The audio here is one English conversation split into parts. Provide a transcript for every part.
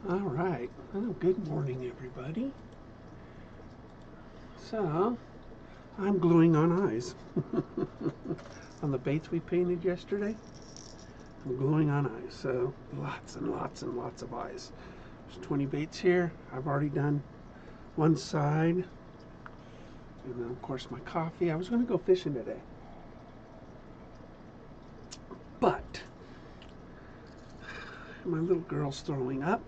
All right. Well, good morning, everybody. So, I'm gluing on eyes. On the baits we painted yesterday, I'm gluing on eyes. So, lots and lots and lots of eyes. There's 20 baits here. I've already done one side. And then, of course, my coffee. I was going to go fishing today. But, my little girl's throwing up.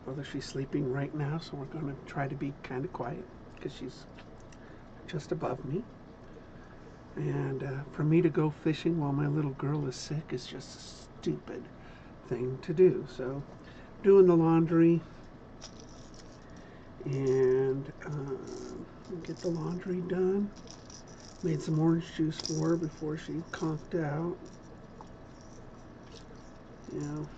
Although she's sleeping right now, so we're going to try to be kind of quiet because she's just above me. And for me to go fishing while my little girl is sick is just a stupid thing to do. So, doing the laundry and get the laundry done. Made some orange juice for her before she conked out. You know,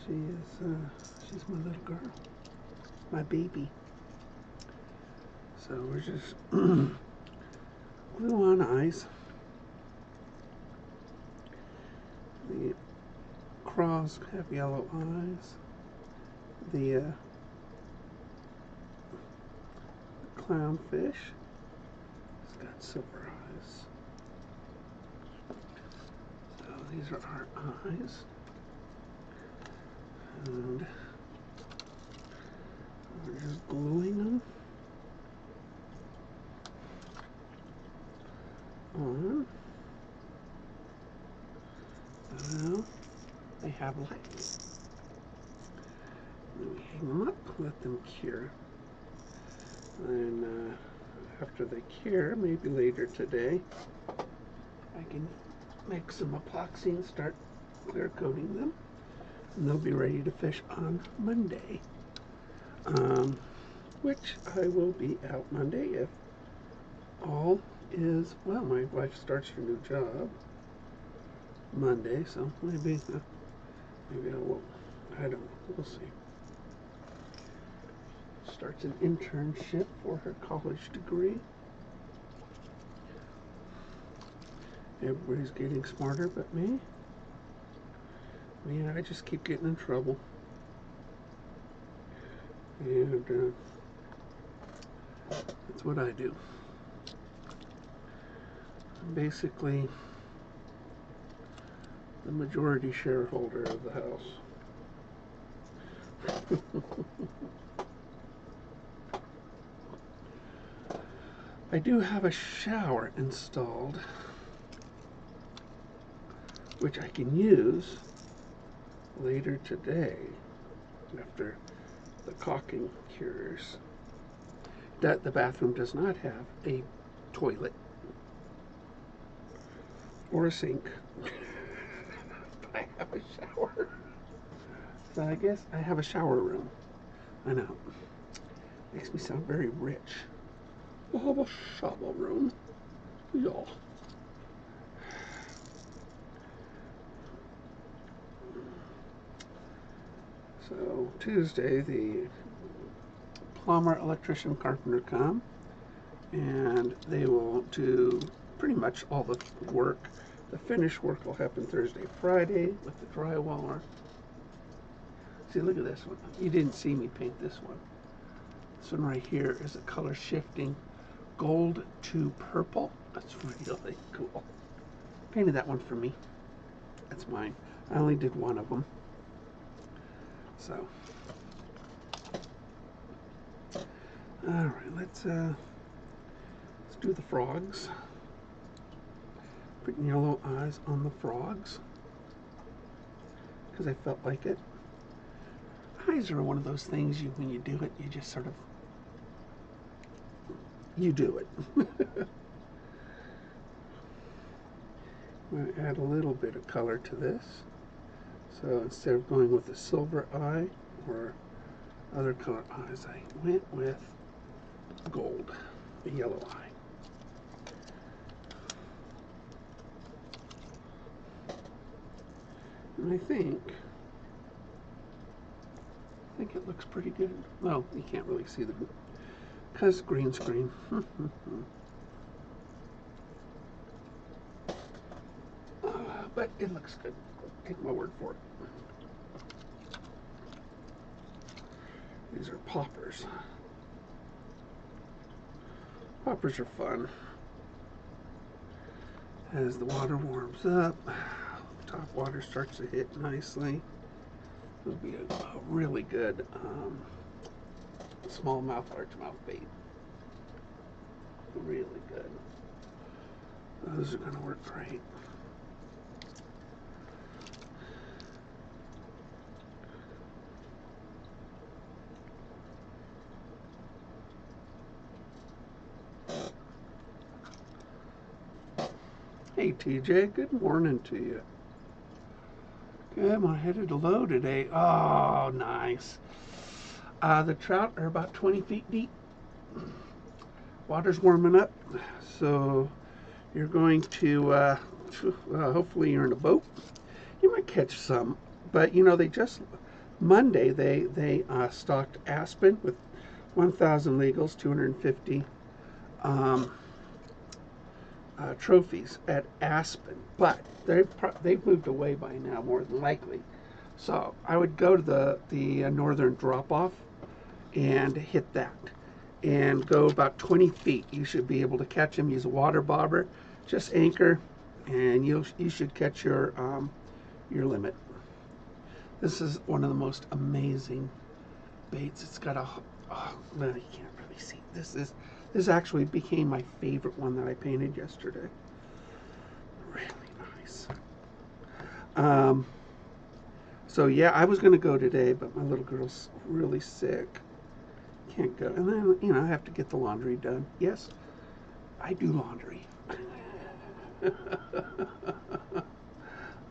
she's my little girl, my baby. So we're just glue on eyes. The craws have yellow eyes. The clownfish has got silver eyes. So these are our eyes. And we're just gluing them on. Well, they have lights. Then we hang them up, let them cure. And after they cure, maybe later today, I can make some epoxy and start clear coating them. And they'll be ready to fish on Monday. Which I will be out Monday if all is well. My wife starts her new job Monday, so maybe I won't. I don't know. We'll see. Starts an internship for her college degree. Everybody's getting smarter but me. Yeah, I just keep getting in trouble. And that's what I do. I'm basically the majority shareholder of the house. I do have a shower installed, which I can use later today after the caulking cures. That the bathroom does not have a toilet or a sink. I have a shower. So I guess I have a shower room. I know. Makes me sound very rich. I have a shower room. Yeah. So Tuesday, the plumber, electrician, carpenter come, and they will do pretty much all the work. The finish work will happen Thursday, Friday with the drywaller. See, look at this one. You didn't see me paint this one. This one right here is a color shifting gold to purple. That's really cool. Painted that one for me. That's mine. I only did one of them. So, all right, let's do the frogs. Putting yellow eyes on the frogs because I felt like it. Eyes are one of those things when you do it, you just sort of you do it. I'm going to add a little bit of color to this. So instead of going with the silver eye or other color eyes, I went with gold, the yellow eye. And I think it looks pretty good. Well, you can't really see the because green screen. but it looks good. Take my word for it. These are poppers. Poppers are fun. As the water warms up, top water starts to hit nicely. It'll be a really good smallmouth, largemouth bait. Really good. Those are going to work great. Hey TJ, good morning to you. Okay, I'm headed to low today. Oh, nice. The trout are about 20 feet deep. Water's warming up, so you're going to, hopefully you're in a boat. You might catch some, but you know, Monday they stocked Aspen with 1,000 legals, 250 trophies at Aspen, but they've moved away by now, more than likely. So I would go to the northern drop-off and hit that, and go about 20 feet. You should be able to catch them. Use a water bobber, just anchor, and you should catch your limit. This is one of the most amazing baits. It's got well, you can't really see. This actually became my favorite one that I painted yesterday. Really nice. So yeah, I was going to go today, but my little girl's really sick. Can't go. And then, you know, I have to get the laundry done. Yes, I do laundry.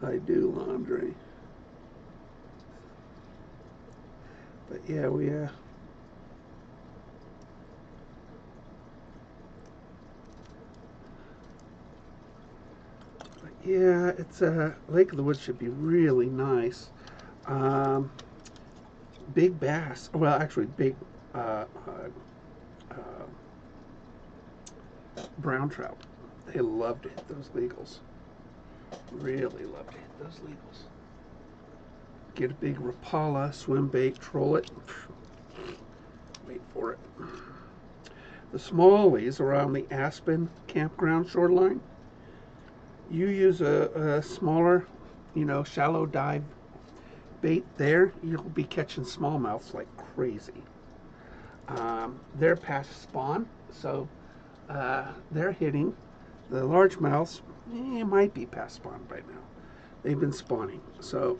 I do laundry. But yeah, yeah, it's Lake of the Woods should be really nice. Big bass. Well, actually, big brown trout. They love to hit those legals. Really love to hit those legals. Get a big Rapala, swim bait, troll it. Wait for it. The smallies around the Aspen campground shoreline, you use a smaller, you know, shallow dive bait there, you'll be catching smallmouths like crazy. They're past spawn, so they're hitting. The largemouths, might be past spawn by now. They've been spawning, so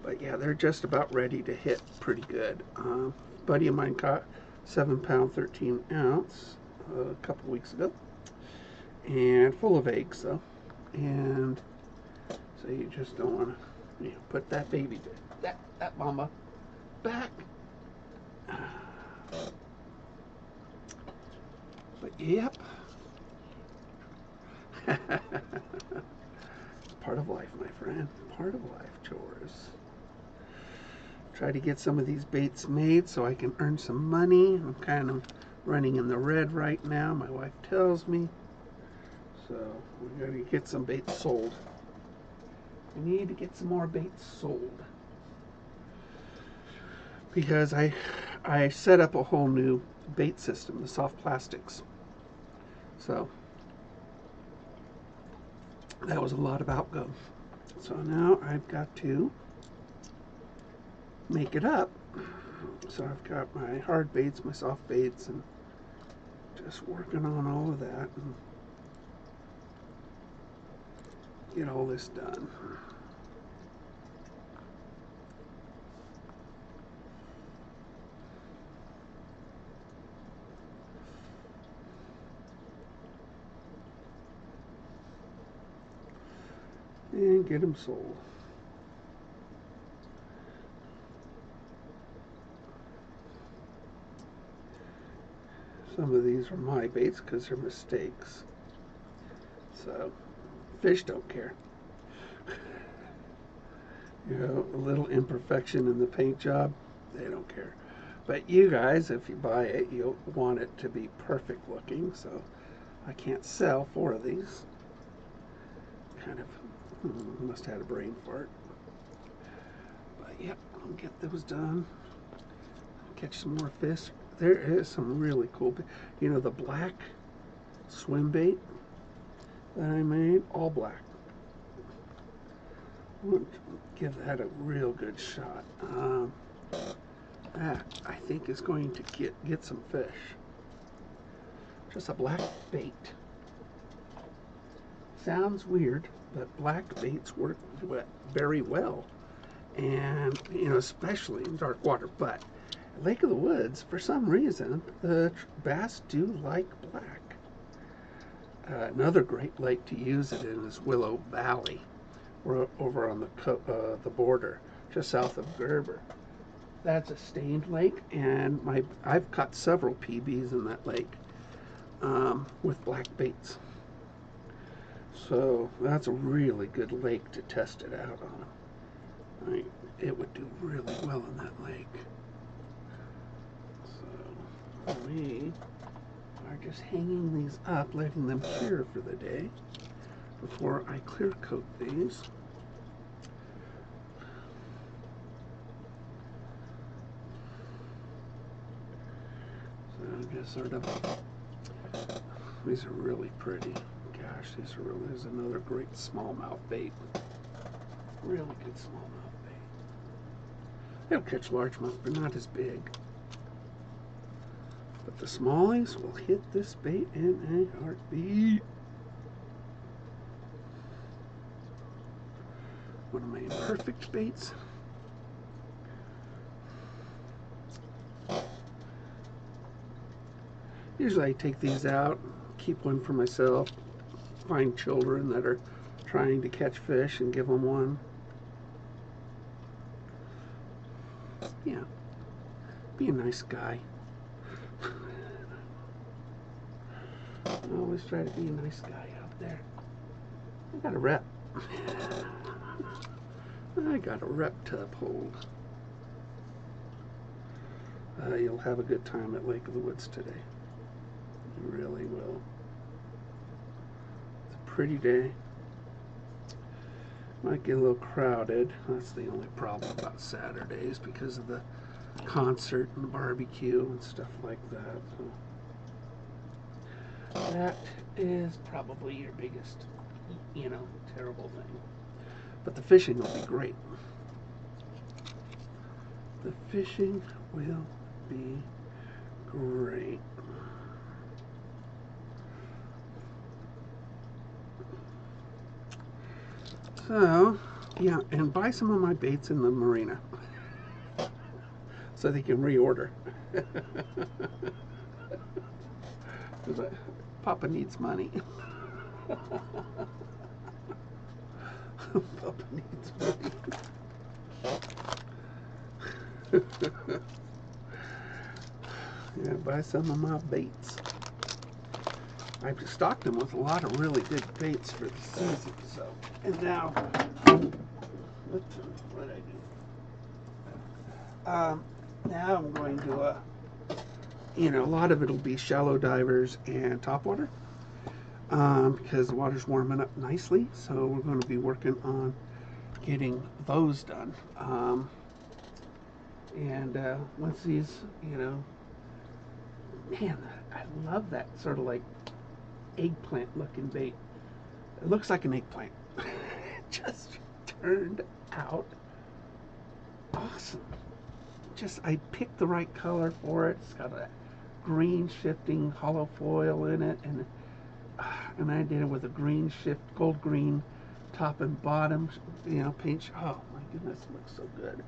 but yeah, they're just about ready to hit pretty good. Buddy of mine caught 7-pound, 13-ounce a couple weeks ago, and full of eggs though. And so you just don't want to, put that baby, that mama back. But yep. Part of life, my friend. Part of life, chores. Try to get some of these baits made so I can earn some money. I'm kind of running in the red right now, my wife tells me. So we got to get some baits sold. We need to get some more baits sold. Because I set up a whole new bait system, the soft plastics. So that was a lot of outgo. So now I've got to make it up. So I've got my hard baits, my soft baits, and just working on all of that and get all this done. And get them sold. Some of these are my baits because they're mistakes. So fish don't care. A little imperfection in the paint job, they don't care. But you guys, if you buy it, you'll want it to be perfect looking. So I can't sell 4 of these. kind of must have had a brain fart. But yeah, I'll get those done. Catch some more fish. There is some really cool, you know, the black swim bait that I made, all black. We'll give that a real good shot. That I think is going to get some fish. Just a black bait. Sounds weird, but black baits work very well, and you know, especially in dark water. But Lake of the Woods, for some reason, the bass do like black. Another great lake to use it in is Willow Valley. We're over on the border, just south of Gerber. That's a stained lake, and I've caught several PBs in that lake with black baits. So that's a really good lake to test it out on. It would do really well in that lake. So we are just hanging these up, letting them cure for the day before I clear coat these. So just sort of, these are really pretty. Gosh, there's another great smallmouth bait. Really good smallmouth bait. They'll catch largemouth, but not as big. But the smallies will hit this bait in a heartbeat. One of my imperfect baits. Usually I take these out, keep one for myself, find children that are trying to catch fish and give them one. Yeah, be a nice guy. I always try to be a nice guy out there. I got a rep. I got a rep to uphold. You'll have a good time at Lake of the Woods today. You really will. It's a pretty day. Might get a little crowded. That's the only problem about Saturdays, because of the concert and the barbecue and stuff like that. So that is probably your biggest, you know, terrible thing. But the fishing will be great. The fishing will be great. So, yeah, and buy some of my baits in the marina so they can reorder. Papa needs money. Papa needs money. Yeah, buy some of my baits. I've stocked them with a lot of really good baits for the season. So, and now, what did I do? Now I'm going to, you know, a lot of it'll be shallow divers and topwater, because the water's warming up nicely. So we're going to be working on getting those done. And once these, you know, man, I love that sort of like eggplant looking bait. It looks like an eggplant. It just turned out awesome. Just, I picked the right color for it. It's got a green shifting hollow foil in it, and I did it with a green shift, gold green top and bottom, you know, paint. Oh my goodness, it looks so good.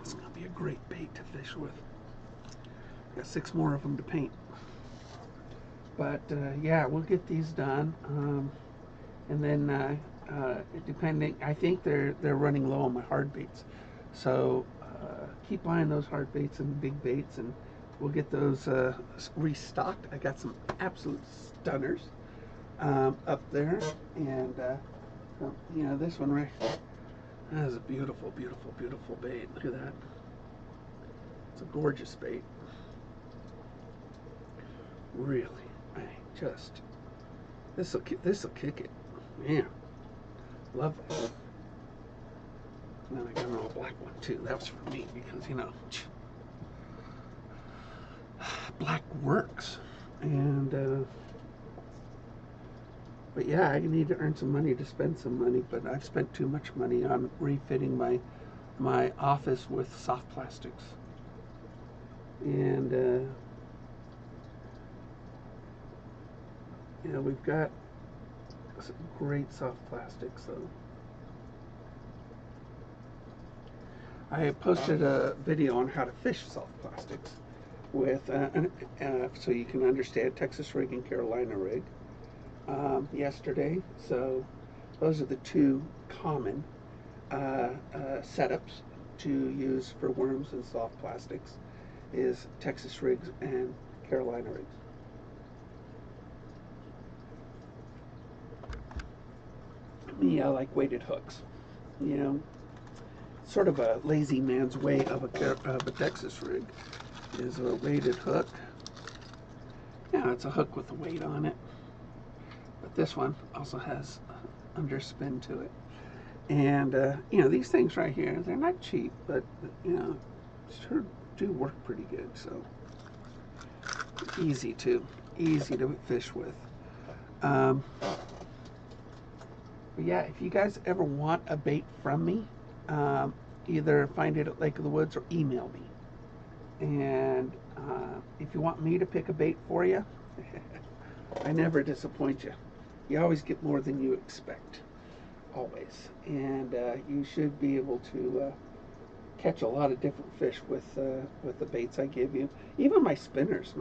It's gonna be a great bait to fish with. Got 6 more of them to paint. But yeah, we'll get these done, and then depending, I think they're running low on my hard baits, so keep buying those hard baits and big baits, and we'll get those restocked. I got some absolute stunners up there, and you know, this one right, that is a beautiful, beautiful, beautiful bait. Look at that. It's a gorgeous bait. Really, I just This'll kick it. Man, love it. And then I got an all black one too. That was for me because, you know, black works. And but yeah, I need to earn some money to spend some money, but I've spent too much money on refitting my office with soft plastics. And you know, we've got some great soft plastics, so I posted a video on how to fish soft plastics with so you can understand Texas rig and Carolina rig yesterday. So those are the two common setups to use for worms and soft plastics is Texas rigs and Carolina rigs. Me, I like weighted hooks. You know, sort of a lazy man's way of a Texas rig is a weighted hook. Yeah, it's a hook with a weight on it. But this one also has underspin to it. And, you know, these things right here, they're not cheap, but, you know, sure do work pretty good. So easy to fish with. But yeah, if you guys ever want a bait from me, either find it at Lake of the Woods or email me. And if you want me to pick a bait for you, I never disappoint you. You always get more than you expect, always. And you should be able to catch a lot of different fish with the baits I give you. Even my spinners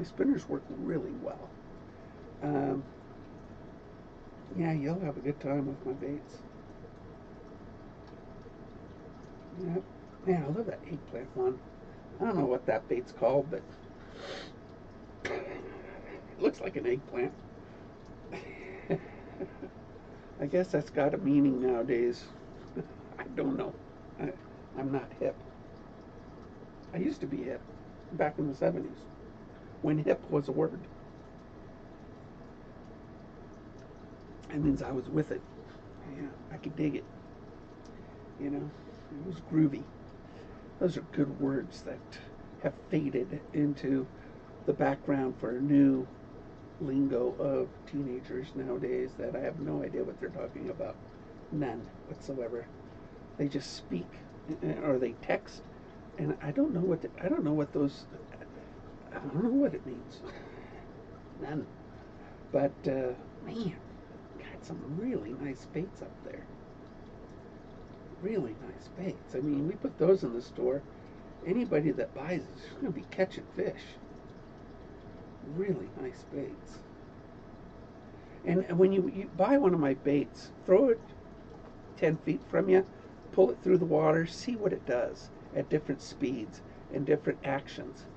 work really well. Yeah, you'll have a good time with my baits. Yep. Man, I love that eggplant one. I don't know what that bait's called, but it looks like an eggplant. I guess that's got a meaning nowadays. I don't know. I'm not hip. I used to be hip back in the 70s when hip was a word. That means I was with it. Yeah, I could dig it. You know, it was groovy. Those are good words that have faded into the background for a new lingo of teenagers nowadays that I have no idea what they're talking about. None whatsoever. They just speak or they text, and I don't know what I don't know what it means. None. But man, got some really nice baits up there. Really nice baits. I mean, we put those in the store. Anybody that buys it is going to be catching fish. Really nice baits. And when you buy one of my baits, throw it 10 feet from you, pull it through the water, see what it does at different speeds and different actions.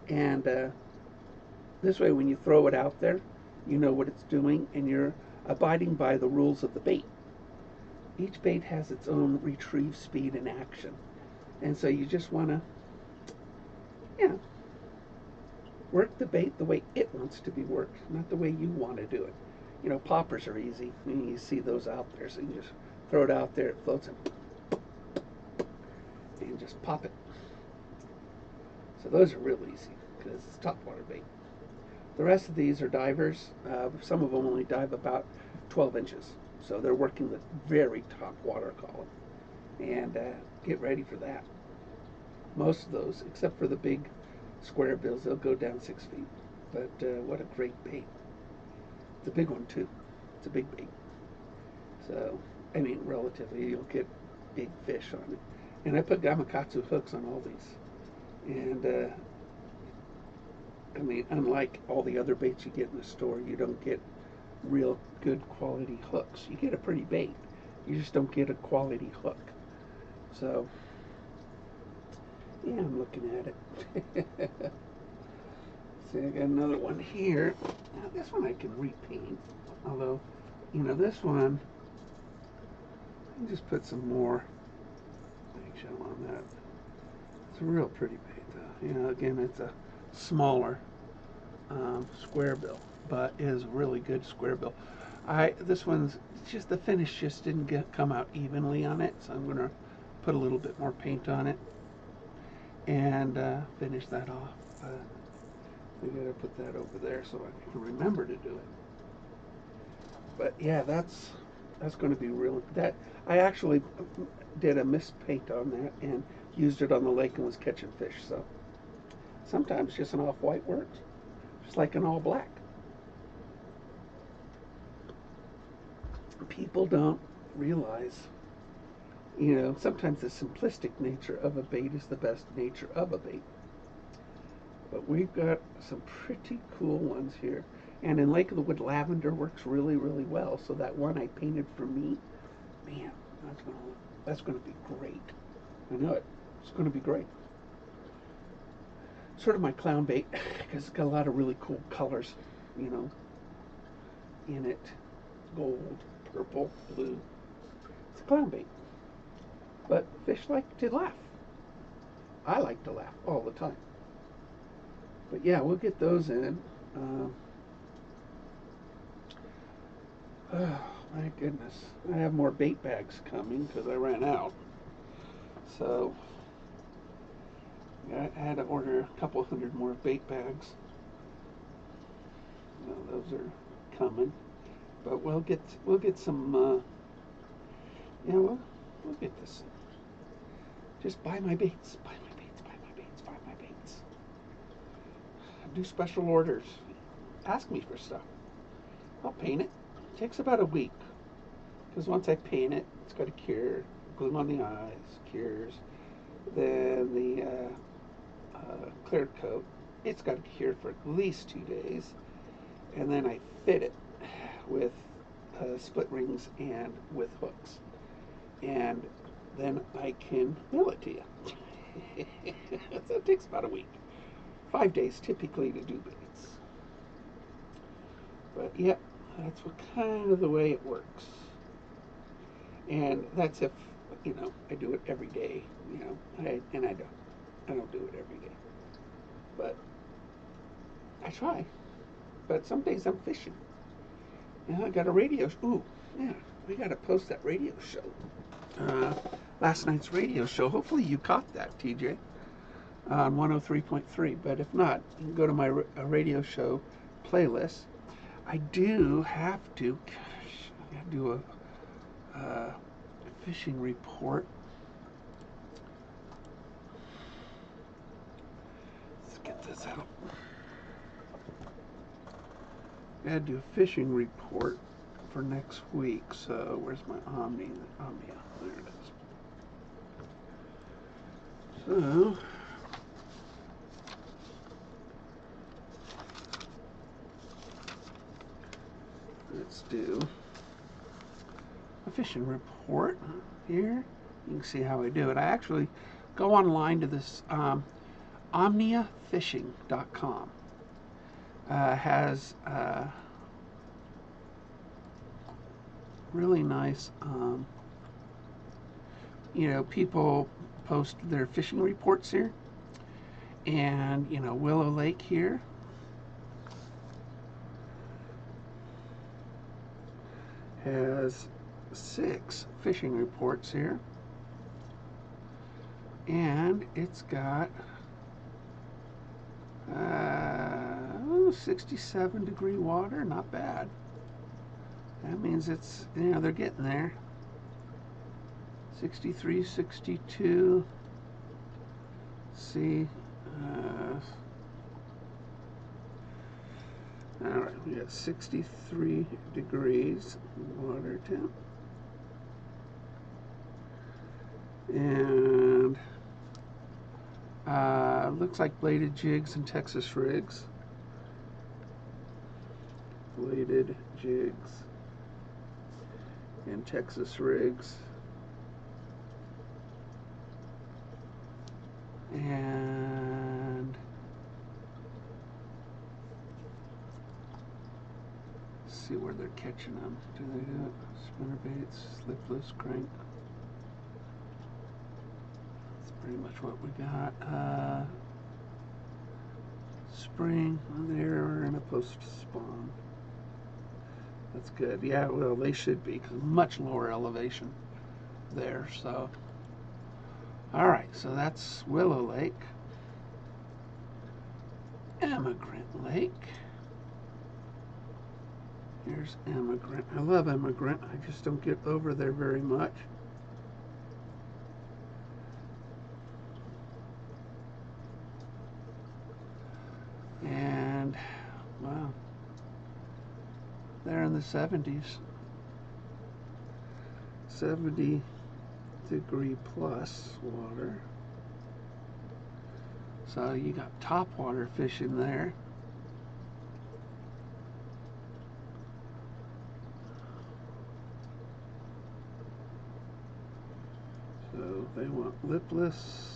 And this way, when you throw it out there, you know what it's doing and you're abiding by the rules of the bait. Each bait has its own retrieve speed and action. And so you just want to, you know, work the bait the way it wants to be worked, not the way you want to do it. You know, poppers are easy. I mean, you see those out there, so you just throw it out there, it floats and just pop it. So those are real easy because it's topwater bait. The rest of these are divers. Some of them only dive about 12 inches. So they're working the very top water column. And get ready for that. Most of those, except for the big square bills, they'll go down 6 feet. But what a great bait. It's a big one too. It's a big bait. So, I mean, relatively, you'll get big fish on it. And I put gamakatsu hooks on all these. And I mean, unlike all the other baits you get in the store, you don't get real good quality hooks. You get a pretty bait. You just don't get a quality hook. So, yeah, I'm looking at it. See, I got another one here. Now, this one I can repaint. Although, you know, this one, I can just put some more eggshell on that. It's a real pretty bait, though. You know, again, it's a smaller square bill, but is really good square bill. This one's just, the finish just didn't come out evenly on it, so I'm gonna put a little bit more paint on it and finish that off. We gotta put that over there so I can remember to do it. But yeah, that's going to be real. That I actually did a mist paint on that and used it on the lake and was catching fish. So sometimes just an off-white works, just like an all-black. People don't realize, sometimes the simplistic nature of a bait is the best nature of a bait. But we've got some pretty cool ones here. And in Lake of the Wood, lavender works really, really well. So that one I painted for me, man, that's gonna be great. I know it. It's gonna be great. Sort of my clown bait because it's got a lot of really cool colors, in it. Gold, purple, blue. It's a clown bait. But fish like to laugh. I like to laugh all the time. But yeah, we'll get those in. Oh, my goodness. I have more bait bags coming because I ran out. So I had to order a couple hundred more bait bags. Those are coming. But we'll get some, we'll get this. Just buy my baits, buy my baits, buy my baits, buy my baits. Do special orders. Ask me for stuff. I'll paint it. It takes about a week. Because once I paint it, it's got to cure. Glue on the eyes, cures. Then the clear coat, it's got to cure for at least 2 days. And then I fit it with split rings and with hooks. And then I can mail it to you. So it takes about a week. 5 days typically to do baits. But yeah, that's what kind of the way it works. And that's if, I do it every day, I don't do it every day. But I try. But some days I'm fishing. I got a radio. Ooh, yeah, we got to post that radio show. Last night's radio show. Hopefully you caught that, TJ, on 103.3. But if not, you can go to my radio show playlist. I do have to. Gosh, I got to do a fishing report. Let's get this out. I had to do a fishing report for next week. So where's my Omnia? There it is. So let's do a fishing report here. You can see how I do it. I actually go online to this omniafishing.com. Has really nice, people post their fishing reports here. And, Willow Lake here has 6 fishing reports here. And it's got 67-degree water, not bad. That means it's, they're getting there. 63, 62. See, all right, we got 63 degrees water temp. And looks like bladed jigs and Texas rigs. Bladed jigs and Texas rigs. And let's see where they're catching them. Do they do it? Spinner baits, slip loose, crank. That's pretty much what we got. Spring, they're in a post spawn. That's good. Yeah, well, they should be, because much lower elevation there. So, all right, so that's Willow Lake. Emigrant Lake. Here's Emigrant. I love Emigrant. I just don't get over there very much. And, wow, they're in the 70s. 70-degree plus water. So you got topwater fishing there. So they want lipless,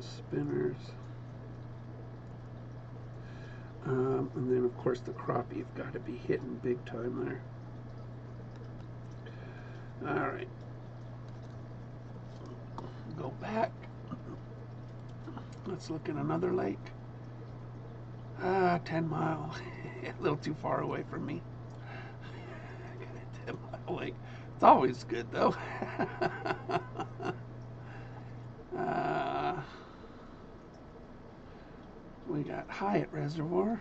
spinners, and then of course the crappie have got to be hitting big time there. All right, go back. Let's look at another lake. 10 Mile, a little too far away from me. 10 Mile Lake. It's always good though. We got Hyatt Reservoir.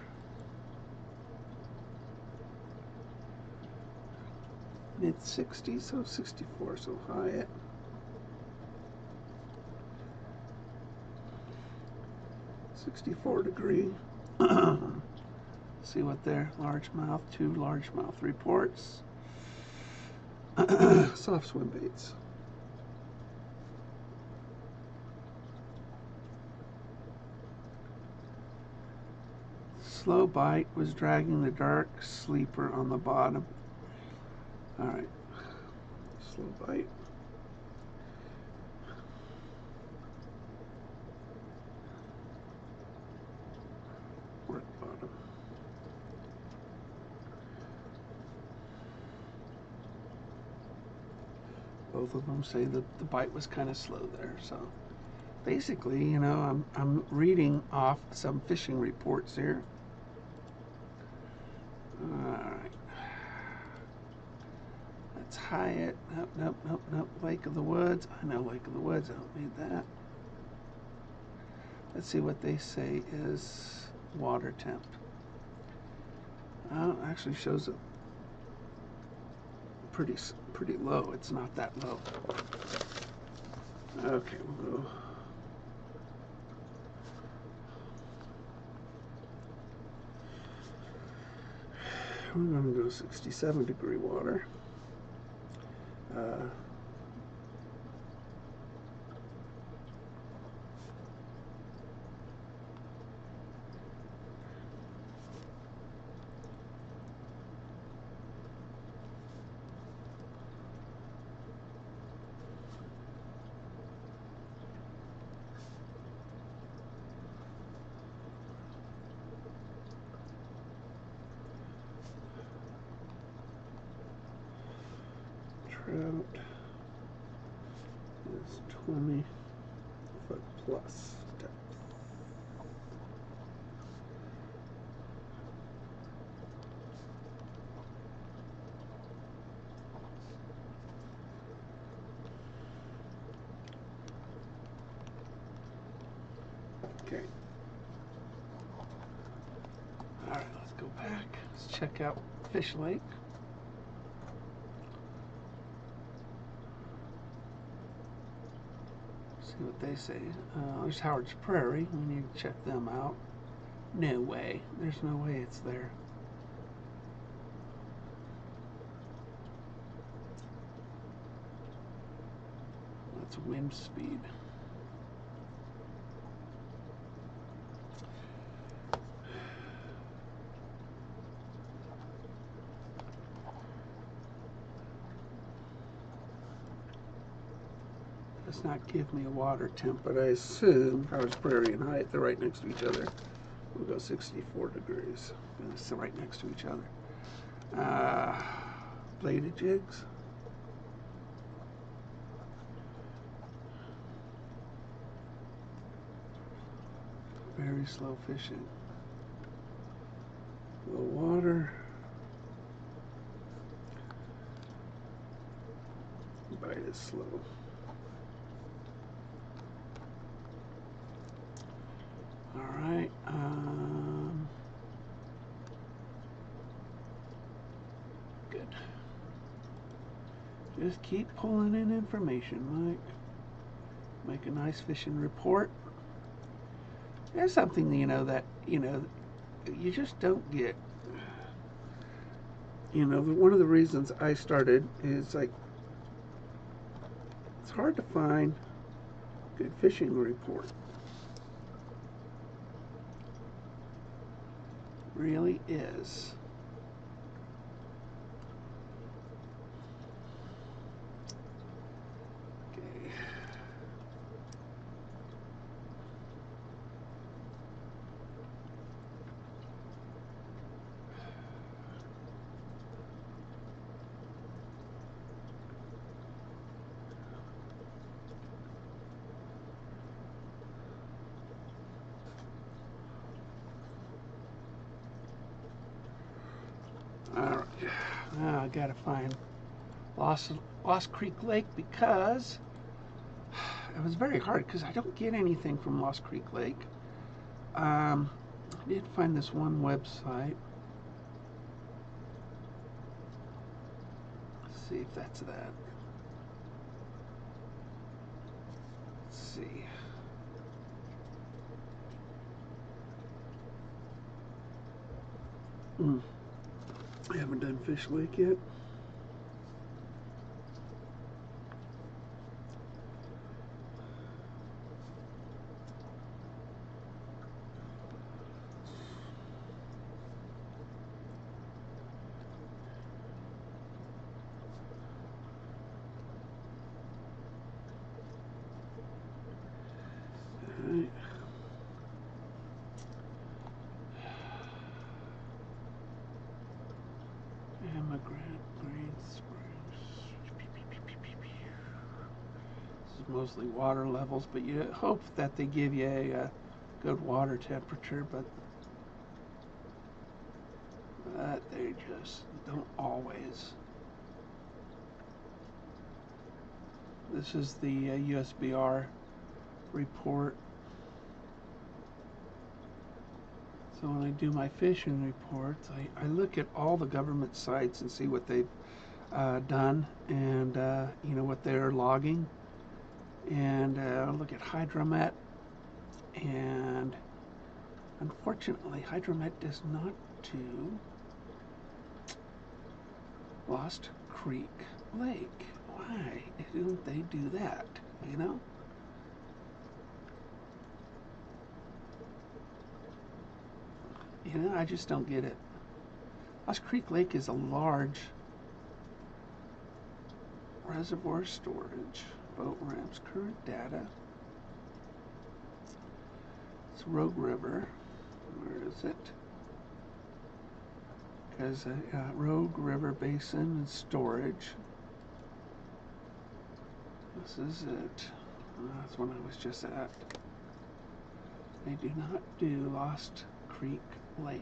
Mid-60s, so 64, so Hyatt. .64 See what there, largemouth, 2 largemouth reports. Soft swim baits. Slow bite was dragging the dark sleeper on the bottom. All right, slow bite. Work bottom. Both of them say that the bite was kind of slow there. So basically, you know, I'm reading off some fishing reports here. All right. That's Hyatt. Nope. Lake of the Woods. I know Lake of the Woods. I don't need that. Let's see what they say is water temp. It actually shows it pretty low. It's not that low. Okay, we'll go. We're going to go 67-degree water. Trout is 20 foot plus depth. Okay. All right, let's go back. Let's check out Fish Lake. See what they say. There's Howard's Prairie. We need to check them out. No way. There's no way it's there. That's wind speed. Does not give me a water temp, but I assume Howard's Prairie and Hyatt, they're right next to each other. We'll go 64 degrees. It's right next to each other. Bladed jigs. Very slow fishing. Low water. Bite is slow. All right. Good. Just keep pulling in information, Mike. Make a nice fishing report. There's something, that, you just don't get. One of the reasons I started is like, it's hard to find good fishing report. Really is. Okay. All right. Now I gotta find Lost Creek Lake, because it was very hard because I don't get anything from Lost Creek Lake. I did find this one website. Let's see if that's that. Let's see. I haven't done Fish Lake yet. Alright. Immigrant Green Springs. This is mostly water levels, but you hope that they give you a good water temperature, but they just don't always. This is the USBR report. So when I do my fishing reports, I look at all the government sites and see what they've done, and what they're logging, and I look at Hydromet, and unfortunately Hydromet does not do Lost Creek Lake. Why don't they do that? I just don't get it. Lost Creek Lake is a large reservoir storage, boat ramps, current data. It's Rogue River. Where is it? Because Rogue River Basin and storage. This is it. That's one I was just at. They do not do Lost Creek Lake,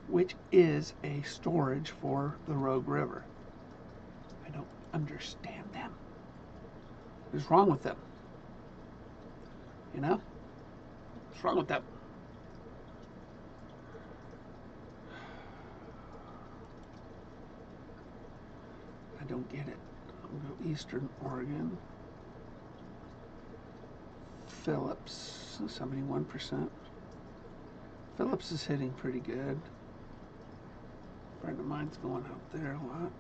which is a storage for the Rogue River. I don't understand them. What's wrong with them? What's wrong with them? I don't get it. I'll go Eastern Oregon. Phillips, 71%. Phillips is hitting pretty good. A friend of mine's going out there a lot.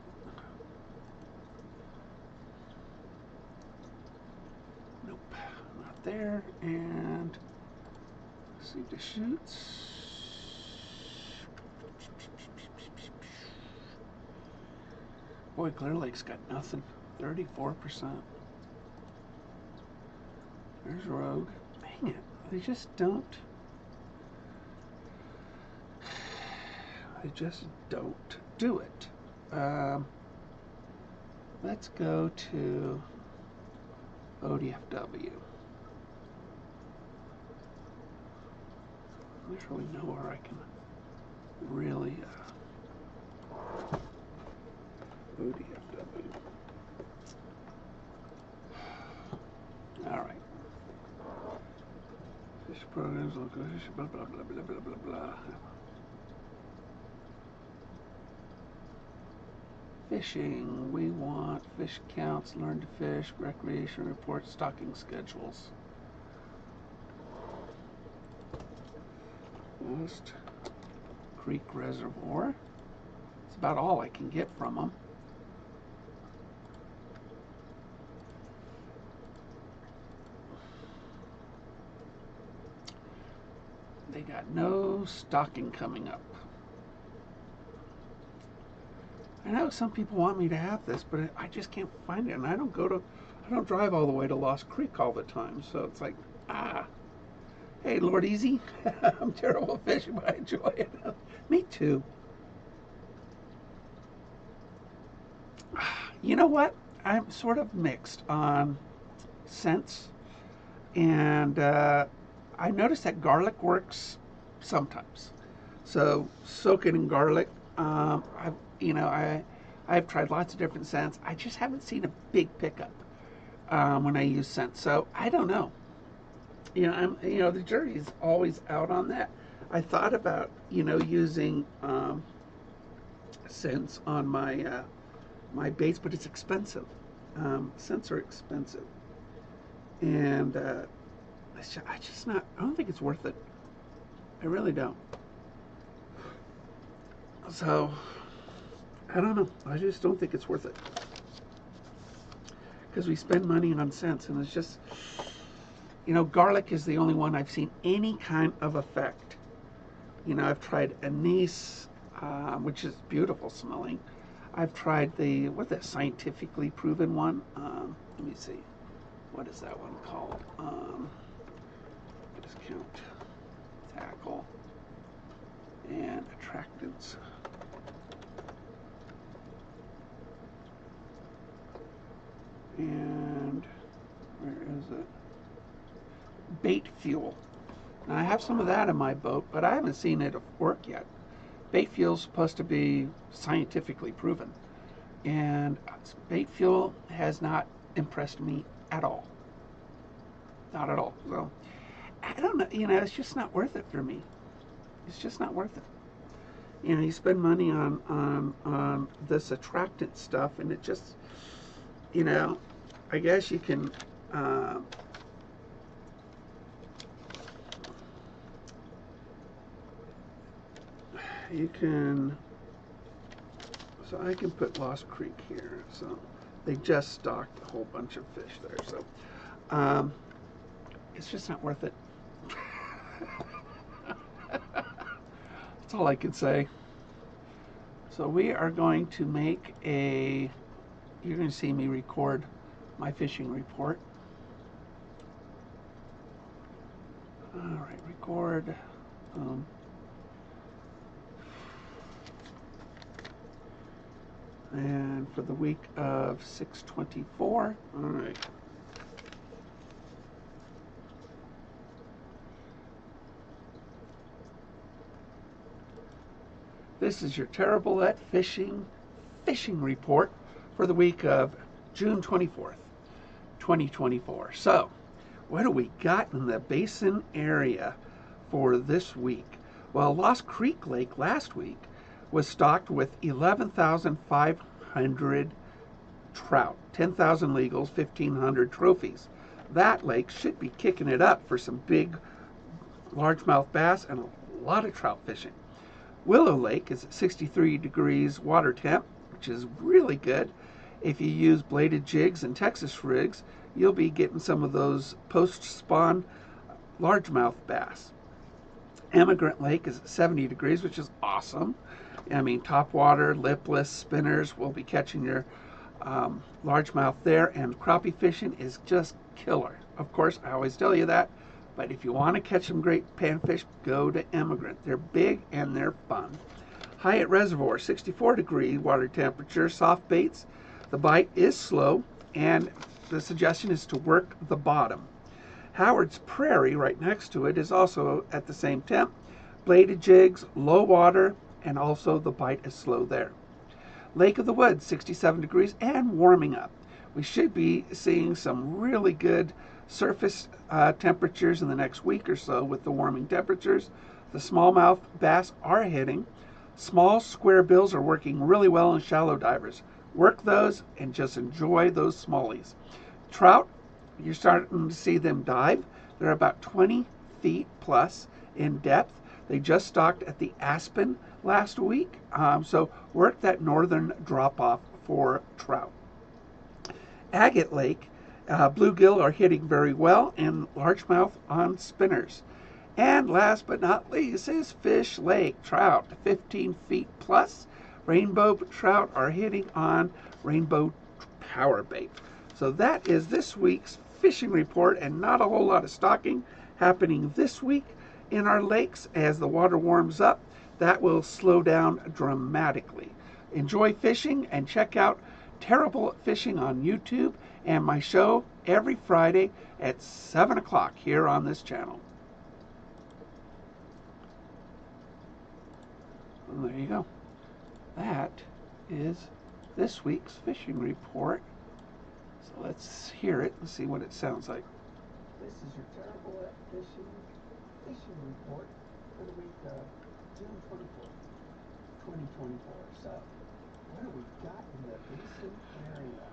Nope, not there. And let's see, Deschutes. Boy, Clear Lake's got nothing. 34%. There's Rogue. Dang it. They just don't. They just don't do it. Let's go to ODFW. There's really nowhere I can really ODFW. All right. Fish programs, local fish, blah, blah, blah, blah, blah, blah, blah. Fishing, we want fish counts, learn to fish, recreation reports, stocking schedules. Lost Creek Reservoir. It's about all I can get from them. They got no stocking coming up. I know some people want me to have this, but I just can't find it, and I don't drive all the way to Lost Creek all the time, so it's like, hey, Lord Easy, I'm terrible at fishing, but I enjoy it. Me too. You know what? I'm sort of mixed on scents, and I noticed that garlic works sometimes. So soak it in garlic. I've tried lots of different scents. I just haven't seen a big pickup when I use scents. So I don't know. The jury is always out on that. I thought about using scents on my my baits, but it's expensive. Scents are expensive, and I don't think it's worth it. I really don't. So I don't know. I just don't think it's worth it, because we spend money on scents, and it's just, garlic is the only one I've seen any kind of effect. I've tried anise, which is beautiful smelling. I've tried the scientifically proven one. Let me see. What is that one called? Discount tackle and attractants. And where is it? Bait fuel. Now I have some of that in my boat, but I haven't seen it work yet. Bait fuel is supposed to be scientifically proven, and bait fuel has not impressed me at all. Not at all. So I don't know. It's just not worth it for me. It's just not worth it. You spend money on this attractant stuff, and it just, I guess you can. So I can put Lost Creek here. So they just stocked a whole bunch of fish there. So it's just not worth it. That's all I can say. So we are going to make you're going to see me record my fishing report. All right, record. And for the week of 6/24, all right. This is your terrible at fishing report for the week of June 24th, 2024. So, what do we got in the basin area for this week? Well, Lost Creek Lake last week was stocked with 11,500 trout, 10,000 legals, 1,500 trophies. That lake should be kicking it up for some big largemouth bass and a lot of trout fishing. Willow Lake is at 63 degrees water temp, which is really good. If you use bladed jigs and Texas rigs, you'll be getting some of those post-spawn largemouth bass. Emigrant Lake is at 70 degrees, which is awesome. I mean, topwater, lipless, spinners will be catching your largemouth there, and crappie fishing is just killer. Of course, I always tell you that, but if you want to catch some great panfish, go to Emigrant. They're big and they're fun. Hyatt Reservoir, 64 degree water temperature, soft baits. The bite is slow, and the suggestion is to work the bottom. Howard's Prairie, right next to it, is also at the same temp. Bladed jigs, low water, and also the bite is slow there. Lake of the Woods, 67 degrees and warming up. We should be seeing some really good surface temperatures in the next week or so with the warming temperatures. The smallmouth bass are hitting. Small square bills are working really well in shallow divers. Work those and just enjoy those smallies. Trout, you're starting to see them dive. They're about 20 feet plus in depth. They just stocked at the Aspen last week, so work that northern drop off for trout. Agate Lake, bluegill are hitting very well, and largemouth on spinners. And last but not least is Fish Lake trout, 15 feet plus. Rainbow trout are hitting on rainbow power bait. So that is this week's fishing report, and not a whole lot of stocking happening this week in our lakes. As the water warms up, that will slow down dramatically. Enjoy fishing and check out Terrible Fishing on YouTube and my show every Friday at 7 o'clock here on this channel. And there you go. That is this week's fishing report. So let's hear it and see what it sounds like. This is your Terrible at Fishing report for the week of June 24th, 2024. So, what have we got in the basin area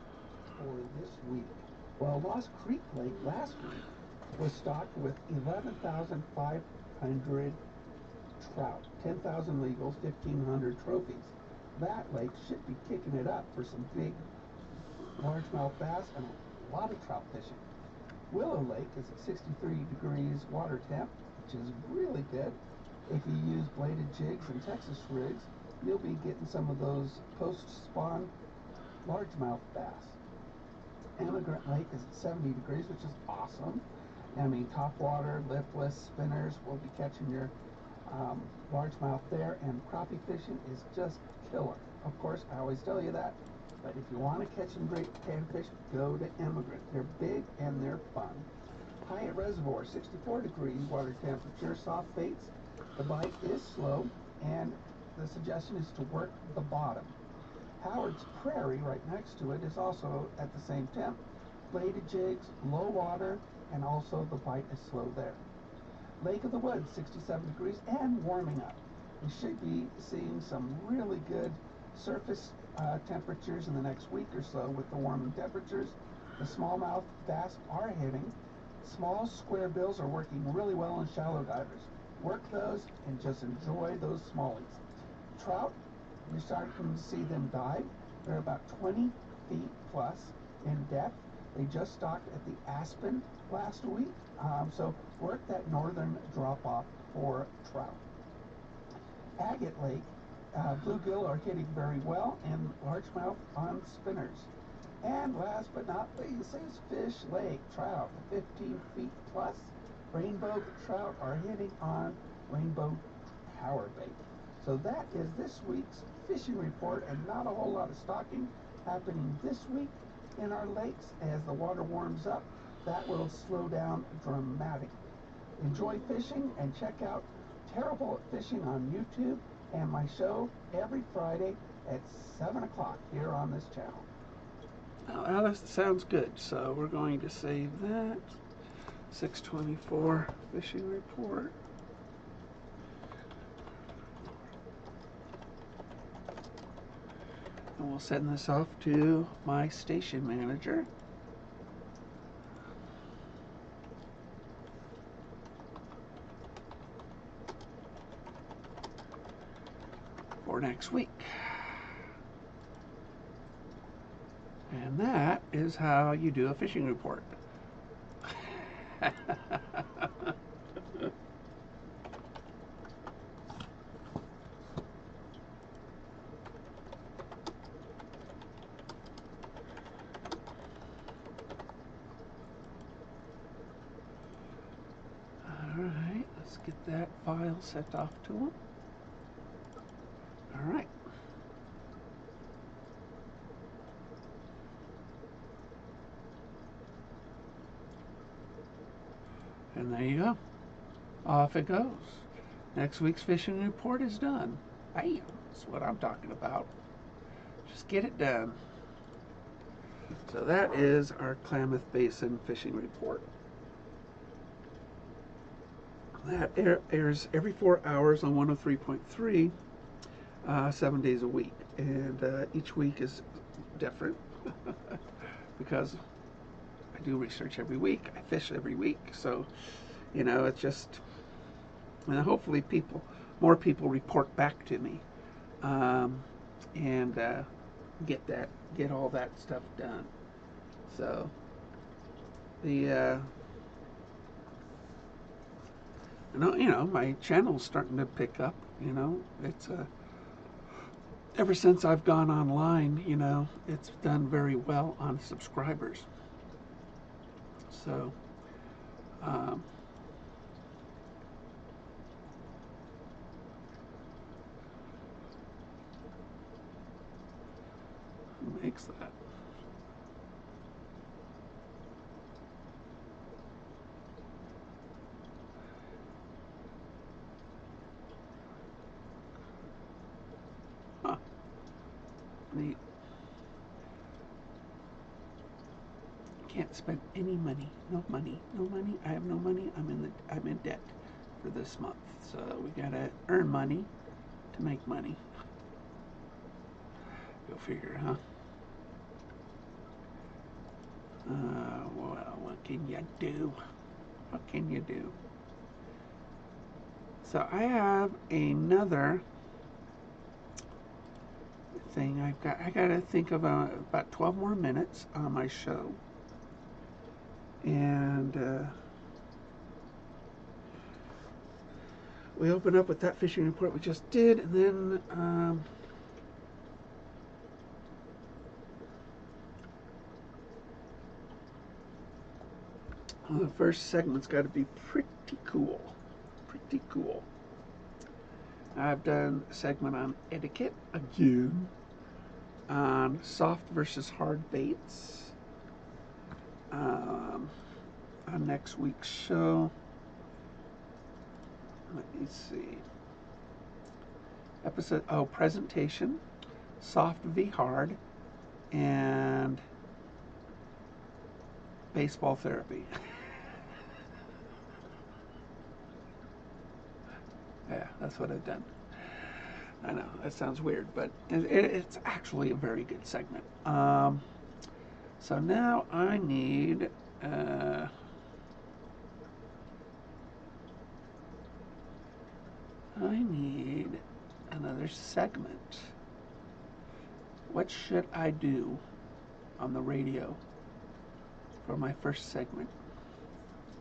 for this week? Well, Lost Creek Lake last week was stocked with 11,500 trout, 10,000 legals, 1,500 trophies. That lake should be kicking it up for some big largemouth bass and a lot of trout fishing. Willow Lake is at 63 degrees water temp, which is really good. If you use bladed jigs and Texas rigs, you'll be getting some of those post-spawn largemouth bass. Emigrant Lake is at 70 degrees, which is awesome. I mean, topwater, liftless spinners will be catching your largemouth there, and crappie fishing is just killer. Of course, I always tell you that, but if you want to catch some great panfish, go to Emigrant. They're big and they're fun. Hyatt Reservoir, 64 degrees water temperature, soft baits. The bite is slow, and the suggestion is to work the bottom. Howard's Prairie, right next to it, is also at the same temp. Bladed jigs, low water, and also the bite is slow there. Lake of the Woods, 67 degrees and warming up. We should be seeing some really good surface temperatures in the next week or so with the warming temperatures. The smallmouth bass are hitting. Small square bills are working really well in shallow divers. Work those and just enjoy those smallies. Trout, you're starting to see them dive. They're about 20 feet plus in depth. They just stocked at the Aspen last week, so work that northern drop off for trout. Agate Lake, bluegill are hitting very well, and largemouth on spinners. And last but not least is Fish Lake trout, 15 feet plus. Rainbow trout are hitting on rainbow power bait. So that is this week's fishing report, and not a whole lot of stocking happening this week in our lakes. As the water warms up, that will slow down dramatically. Enjoy fishing and check out Terrible Fishing on YouTube and my show every Friday at 7 o'clock here on this channel. Now that sounds good, so we're going to save that. 624 fishing report. And we'll send this off to my station manager. For next week. And that is how you do a fishing report. Alright, let's get that file sent off to them. Alright. And there you go. Off it goes. Next week's fishing report is done. Bam! That's what I'm talking about. Just get it done. So that is our Klamath Basin fishing report. That airs every 4 hours on 103.3, 7 days a week. And each week is different because I do research every week. I fish every week. So, you know, it's just, and hopefully more people report back to me, and get all that stuff done. So the my channel's starting to pick up. You know, it's ever since I've gone online, you know, it's done very well on subscribers. So who makes that? Huh. Neat. Can't spend any money. No money. No money. I have no money. I'm in debt for this month. So we gotta earn money to make money. Go figure, huh? Well, what can you do? What can you do? So I have another thing I gotta think of about 12 more minutes on my show. And we open up with that fishing report we just did, and then the first segment's got to be pretty cool. Pretty cool. I've done a segment on etiquette again, on soft versus hard baits. On next week's show, let me see. Presentation, soft v hard, and baseball therapy. Yeah, that's what I've done. I know, that sounds weird, but it's actually a very good segment. So now I need another segment. What should I do on the radio for my first segment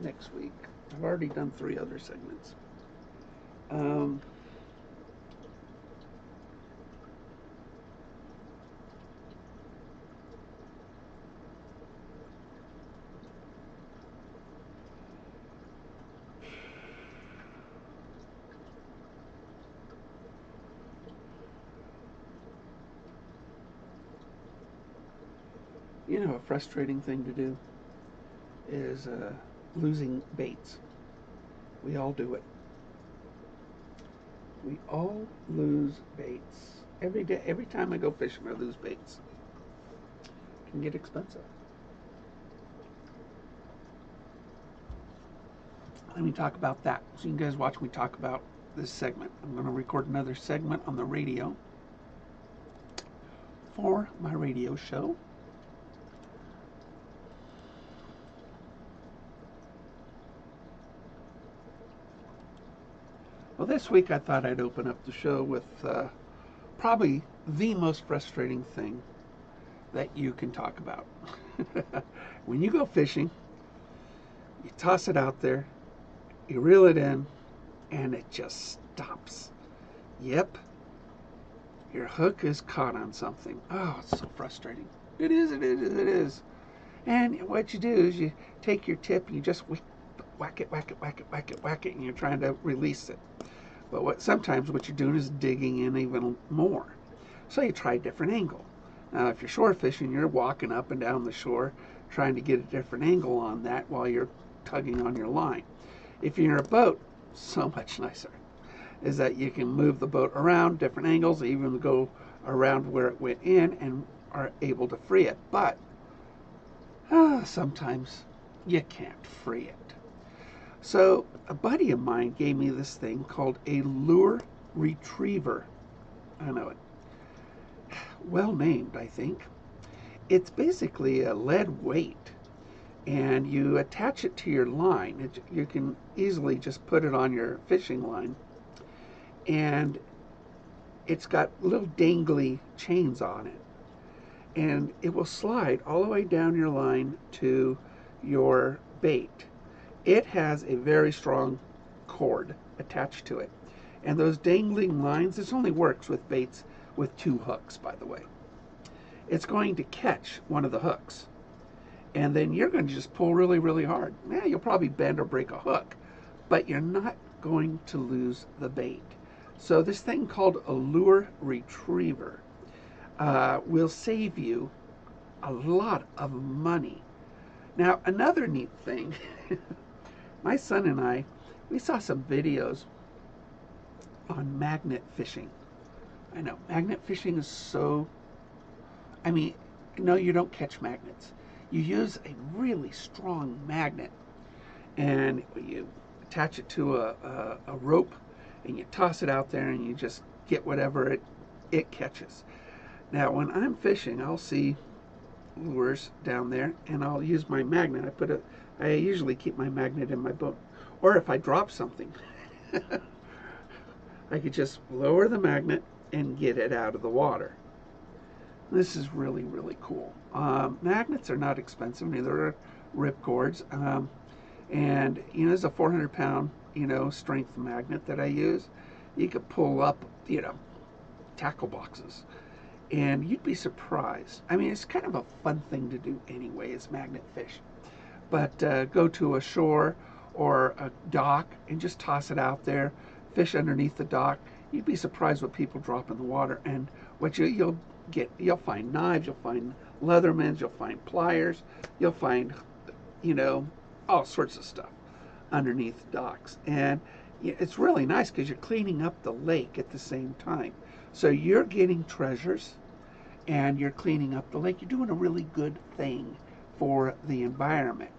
next week? I've already done 3 other segments. You know, a frustrating thing to do is losing baits. We all do it. We all lose baits. Every day, every time I go fishing, I lose baits. It can get expensive. Let me talk about that. So you guys watch me talk about this segment. I'm going to record another segment on the radio for my radio show. Well, this week I thought I'd open up the show with probably the most frustrating thing that you can talk about. When you go fishing, you toss it out there, you reel it in, and it just stops. Yep, your hook is caught on something. Oh, it's so frustrating. It is. And what you do is you take your tip, you just whack it, and you're trying to release it. But sometimes what you're doing is digging in even more. So you try a different angle. Now, if you're shore fishing, you're walking up and down the shore trying to get a different angle on that while you're tugging on your line. If you're in a boat, so much nicer. is that you can move the boat around different angles, even go around where it went in, and are able to free it. But sometimes you can't free it. So a buddy of mine gave me this thing called a lure retriever. I know it. Well named, I think. It's basically a lead weight, and you attach it to your line. You can easily just put it on your fishing line, and it's got little dangly chains on it, and it will slide all the way down your line to your bait. It has a very strong cord attached to it, and those dangling lines, this only works with baits with 2 hooks, by the way. It's going to catch one of the hooks, and then you're going to just pull really, really hard. Yeah, you'll probably bend or break a hook, but you're not going to lose the bait. So this thing called a lure retriever will save you a lot of money. Now, another neat thing, my son and I, we saw some videos on magnet fishing. I know, magnet fishing is so, no, you don't catch magnets. You use a really strong magnet, and you attach it to a rope, and you toss it out there, and you just get whatever it catches. Now, when I'm fishing, I'll see lures down there, and I'll use my magnet. I usually keep my magnet in my boat, or if I drop something, I could just lower the magnet and get it out of the water. This is really, really cool. Magnets are not expensive, neither are rip cords. And there's a 400-pound, strength magnet that I use. You could pull up, tackle boxes, and you'd be surprised. It's kind of a fun thing to do anyway, is magnet fish. But go to a shore or a dock and just toss it out there, fish underneath the dock. You'd be surprised what people drop in the water, and what you'll find knives, you'll find Leathermans, you'll find pliers, you'll find, all sorts of stuff underneath docks. And it's really nice because you're cleaning up the lake at the same time. So you're getting treasures and you're cleaning up the lake. You're doing a really good thing for the environment.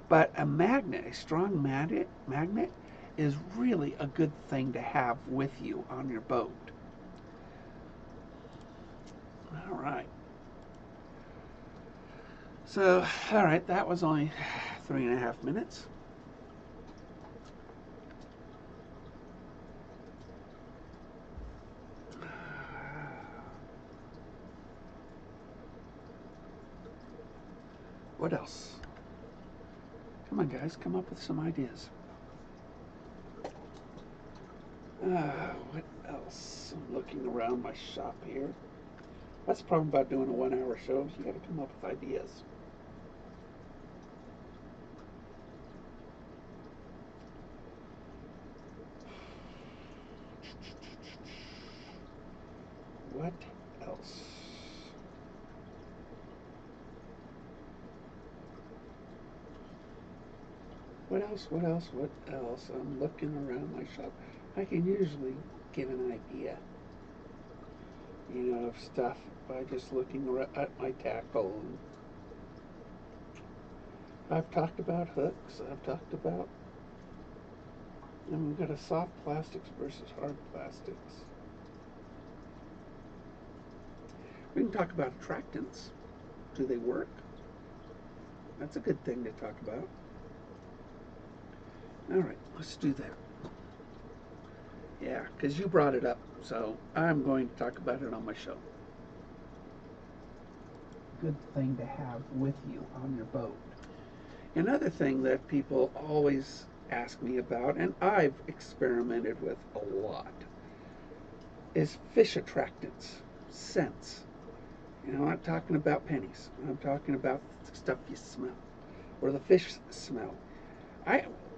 But a strong magnet is really a good thing to have with you on your boat. All right. So, all right, that was only 3.5 minutes. What else? Come on, guys, come up with some ideas. What else? I'm looking around my shop here. That's the problem about doing a 1-hour show. You got to come up with ideas. What else? What else? I'm looking around my shop. I can usually get an idea, of stuff by just looking at my tackle. I've talked about hooks. I've talked about, and we've got a soft plastics versus hard plastics. We can talk about attractants. Do they work? That's a good thing to talk about. All right, let's do that. Yeah, because you brought it up, so I'm going to talk about it on my show. Good thing to have with you on your boat. Another thing that people always ask me about, and I've experimented with a lot, is fish attractants, scents. I'm not talking about pennies. I'm talking about stuff you smell, or the fish smell.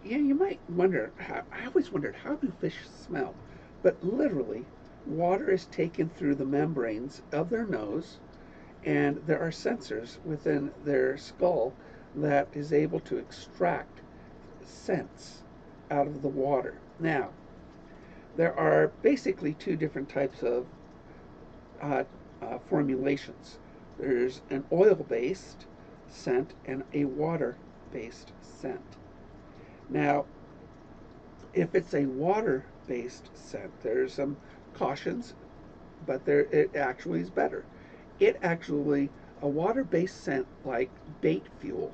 You might wonder, I always wondered, how do fish smell? But literally, water is taken through the membranes of their nose, and there are sensors within their skull that is able to extract scents out of the water. Now, There are basically two different types of uh, formulations. There's an oil-based scent and a water-based scent. Now, if it's a water-based scent, there's some cautions, but it actually is better. A water-based scent like bait fuel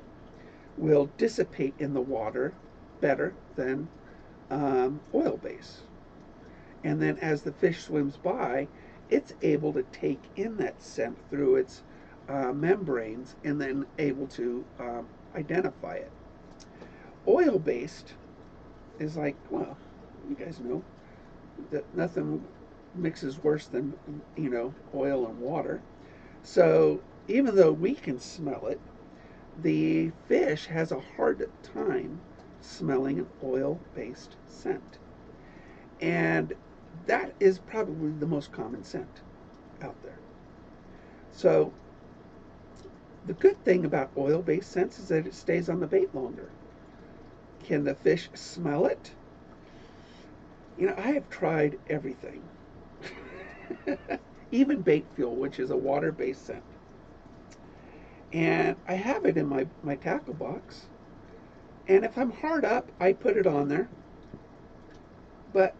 will dissipate in the water better than oil-based. And then as the fish swims by, it's able to take in that scent through its membranes and then able to identify it. Oil-based is like, well, you guys know that nothing mixes worse than, oil and water. So even though we can smell it, the fish has a hard time smelling an oil-based scent. And that is probably the most common scent out there. So the good thing about oil-based scents is that it stays on the bait longer. Can the fish smell it? I have tried everything. Even bait fuel, which is a water-based scent. And I have it in my tackle box. And if I'm hard up, I put it on there. But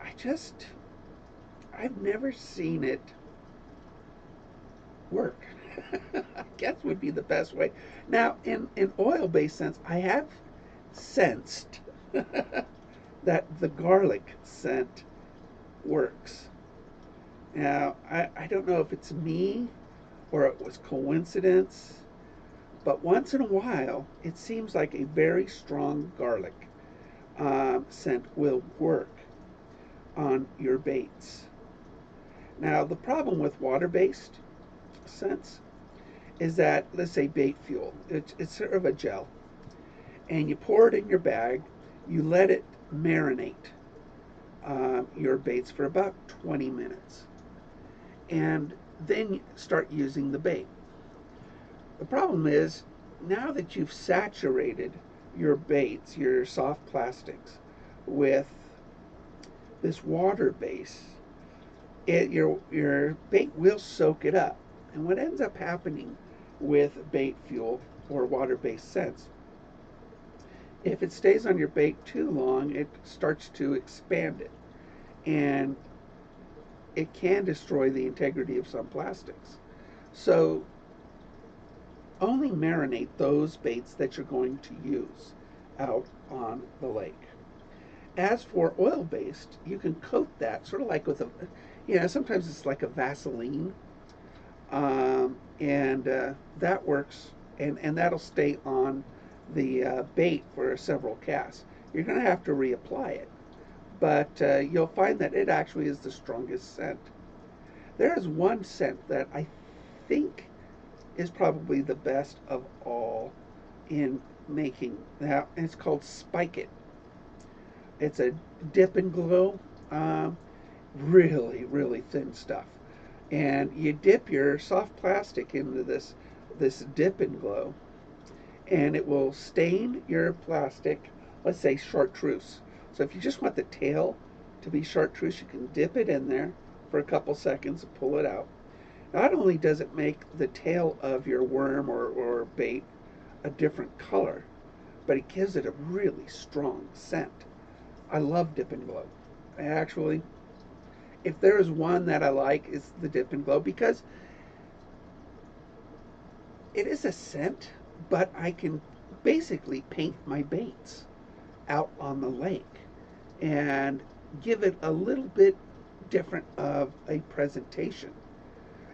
I've never seen it work. I guess would be the best way. Now, in oil-based scents, I have sensed that the garlic scent works. Now, I don't know if it's me or it was coincidence, but once in a while, it seems like a very strong garlic scent will work on your baits. Now, the problem with water-based scents is that, let's say bait fuel, it's sort of a gel, and you pour it in your bag, you let it marinate your baits for about 20 minutes, and then start using the bait. The problem is, now that you've saturated your baits, your soft plastics, with this water base, your bait will soak it up. And what ends up happening with bait fuel or water-based scents, if it stays on your bait too long, it starts to expand it. And it can destroy the integrity of some plastics. So only marinate those baits that you're going to use out on the lake. As for oil-based, you can coat that sort of like with sometimes it's like a Vaseline, and that works, and that'll stay on the bait for several casts. You're going to have to reapply it, but you'll find that it actually is the strongest scent. There is one scent that I think is probably the best of all in making now, and it's called Spike It. It's a dip and glow, really, really thin stuff. And you dip your soft plastic into this dip and glow, and it will stain your plastic, let's say chartreuse. So if you just want the tail to be chartreuse, you can dip it in there for a couple seconds and pull it out. Not only does it make the tail of your worm or bait a different color, but it gives it a really strong scent. I love dip and glow. Actually, if there is one that I like, it's the dip and glow, because it is a scent, but I can basically paint my baits out on the lake and give it a little bit different of a presentation.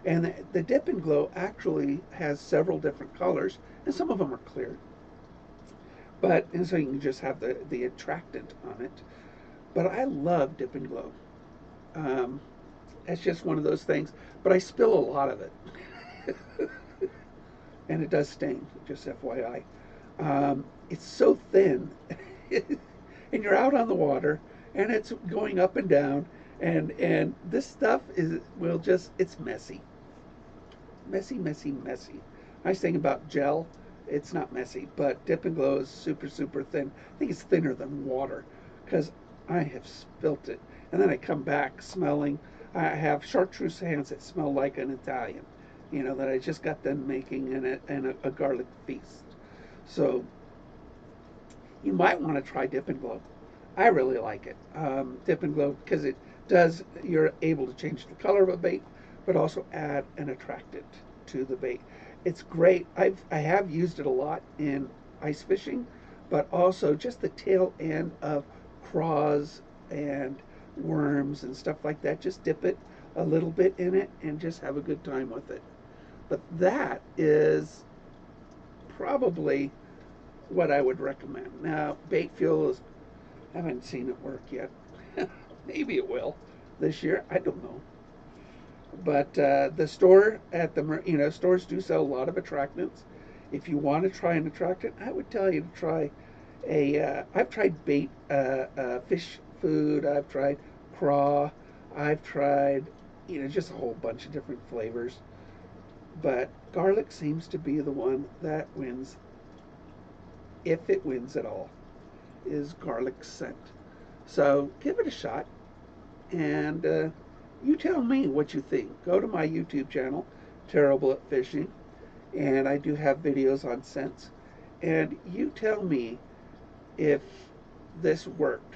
And the dip and glow actually has several different colors, and some of them are clear. And so you can just have the attractant on it. But I love dip and glow. It's just one of those things. But I spill a lot of it. And it does stain, just FYI. It's so thin. And you're out on the water, and it's going up and down. And this stuff it's messy. Messy, messy, messy. Nice thing about gel, it's not messy, but dip and glow is super, super thin. I think it's thinner than water, because I have spilt it. and then I come back smelling. I have chartreuse hands that smell like an Italian, that I just got done making in a garlic feast. So you might want to try Dip and Glow. I really like it. Dip and Glow because you're able to change the color of a bait, but also add an attractant to the bait. It's great. I have used it a lot in ice fishing, but also just the tail end of craws and worms and stuff like that. Just dip it a little bit in it and just have a good time with it. But that is probably what I would recommend. Now, bait fuel is, I haven't seen it work yet. Maybe it will this year. I don't know. But the store at the stores do sell a lot of attractants. If you want to try an attractant, I would tell you to try I've tried bait fish food. I've tried craw. I've tried just a whole bunch of different flavors. But garlic seems to be the one that wins, if it wins at all, is garlic scent. So give it a shot, and you tell me what you think. Go to my YouTube channel, Terrible at Fishing, and I do have videos on scents. And you tell me if this worked.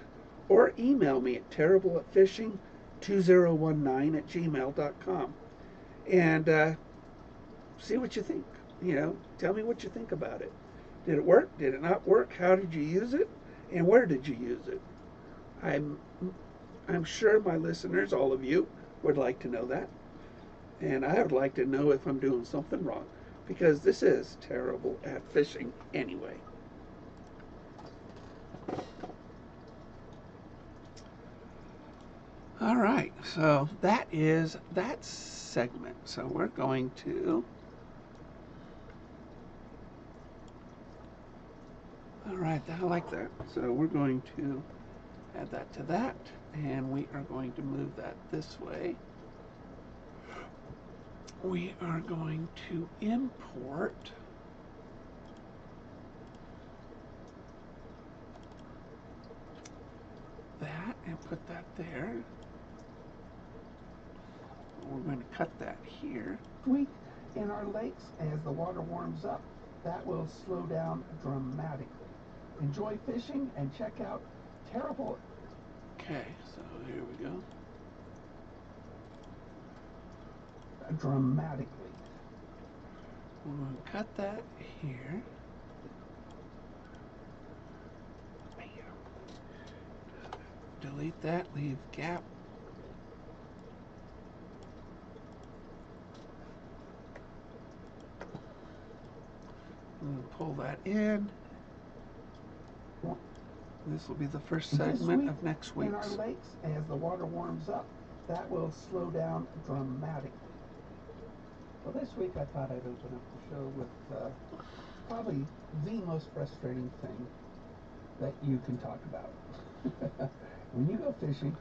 Or email me at terribleatfishing2019@gmail.com. And see what you think. Tell me what you think about it. Did it work? Did it not work? How did you use it? And where did you use it? I'm sure my listeners, all of you, would like to know that. And I would like to know if I'm doing something wrong, because this is Terrible at Fishing anyway. All right, so that is that segment. So we're going to, all right, I like that. So we're going to add that to that, and we are going to move that this way. We are going to import that and put that there. We're going to cut that here. Week in our lakes, as the water warms up, that will slow down dramatically. Enjoy fishing and check out Terrible. Okay, so here we go. Dramatically. We're going to cut that here. Delete that, leave gap. And pull that in. This will be the first segment of next week's. In our lakes, as the water warms up, that will slow down dramatically. Well, this week I thought I'd open up the show with probably the most frustrating thing that you can talk about. When you go fishing,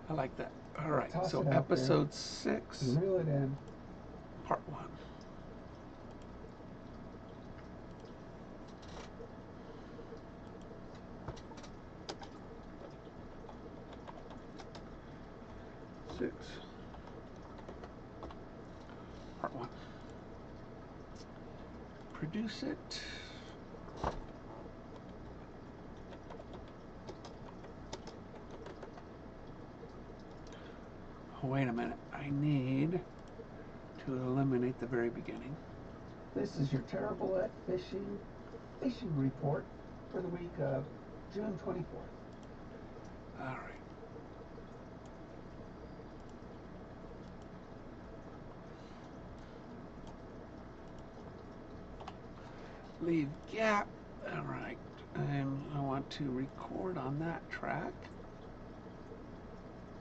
I like that. All right, so episode 6, reel it in, part 1. Part 1. Produce it. Oh, wait a minute. I need to eliminate the very beginning. This is your Terrible at Fishing report for the week of June 24th. All right. Leave gap. All right, and I want to record on that track.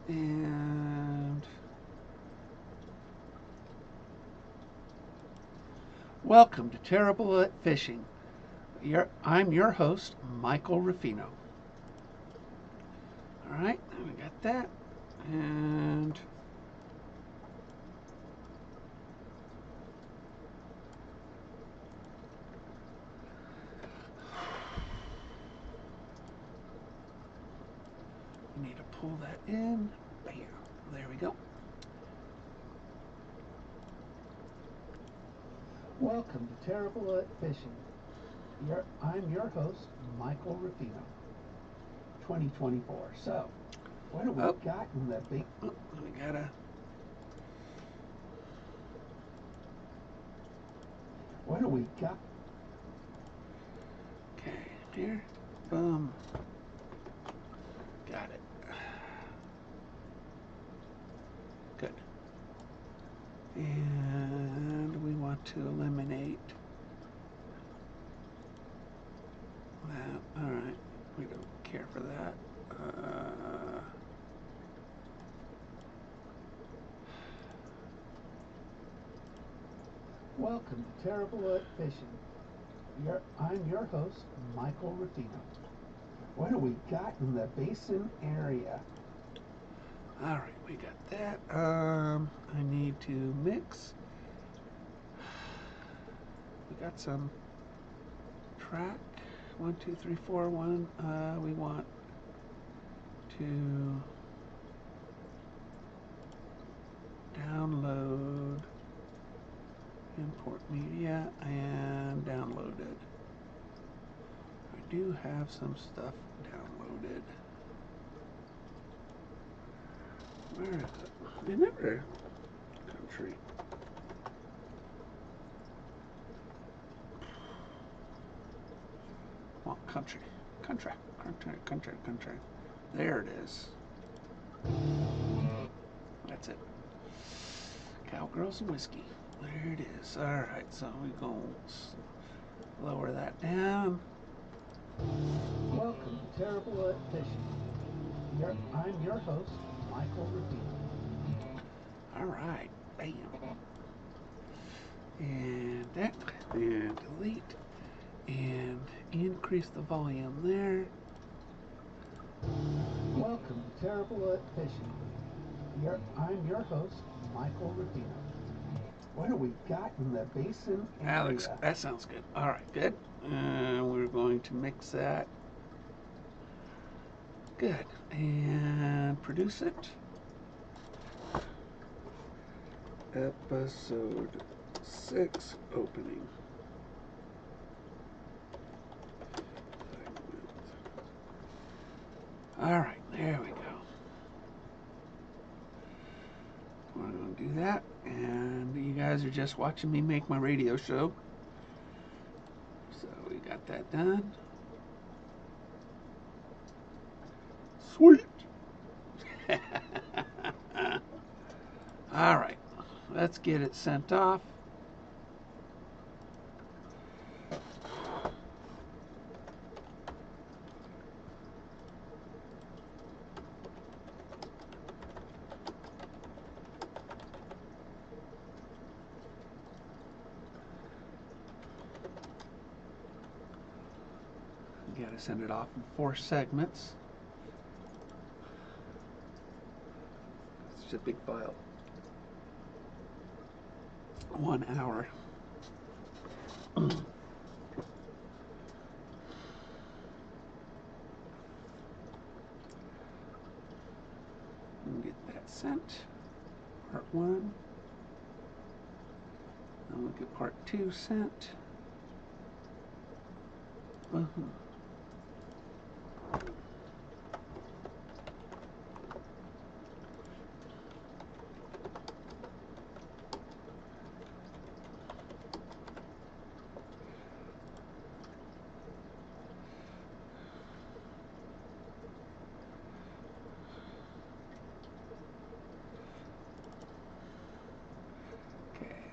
And welcome to Terrible at Fishing. I'm your host, Michael Ruffino. All right, we got that. And we need to pull that in. There we go. Welcome to Terrible at Fishing. I'm your host, Michael Rufino. 2024. So, what have we got in the big... Oh, we gotta... What do we got? Okay, here. Boom. Got it. Good. And we want to eliminate that. All right. We don't care for that. Welcome to Terrible at Fishing. I'm your host, Michael Rufino. What do we got in the basin area? All right, we got that. I need to mix. We got some track. 1, 2, 3, 4, 1. We want to download, import media, and download it. I do have some stuff downloaded. Where is it? Remember, country. Well, country. There it is. That's it. Cowgirls and whiskey. There it is. All right, so we go lower that down. Welcome to Terrible at Fishing. I'm your host, Michael Rufino. All right, bam. And that, and delete, and increase the volume there. Welcome to Terrible at Fishing. I'm your host, Michael Rufino. What do we got in the basin area? Alex, that sounds good. All right, good. We're going to mix that. Good. And produce it. Episode 6 opening. All right, there we go. We're going to do that, and you guys are just watching me make my radio show. So we got that done. Sweet. All right, let's get it sent off. You gotta send it off in 4 segments. It's a big file. 1 hour. And get that sent. Part 1. Then we'll get part 2 sent.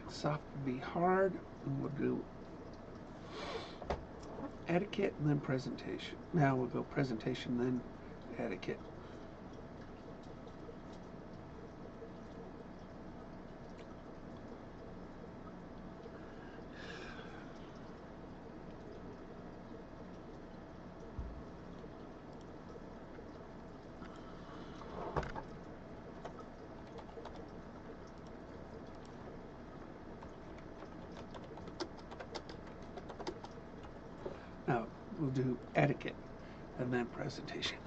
Soft to be hard, and we'll do etiquette and then presentation. Now we'll go presentation, then etiquette. Now we'll do etiquette and then presentation.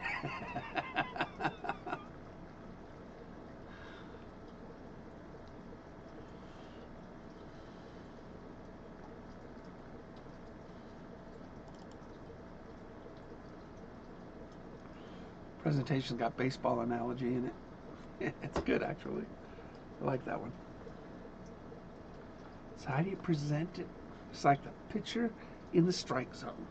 presentation's got baseball analogy in it. It's good, actually. I like that one. So how do you present it? It's like the pitcher in the strike zone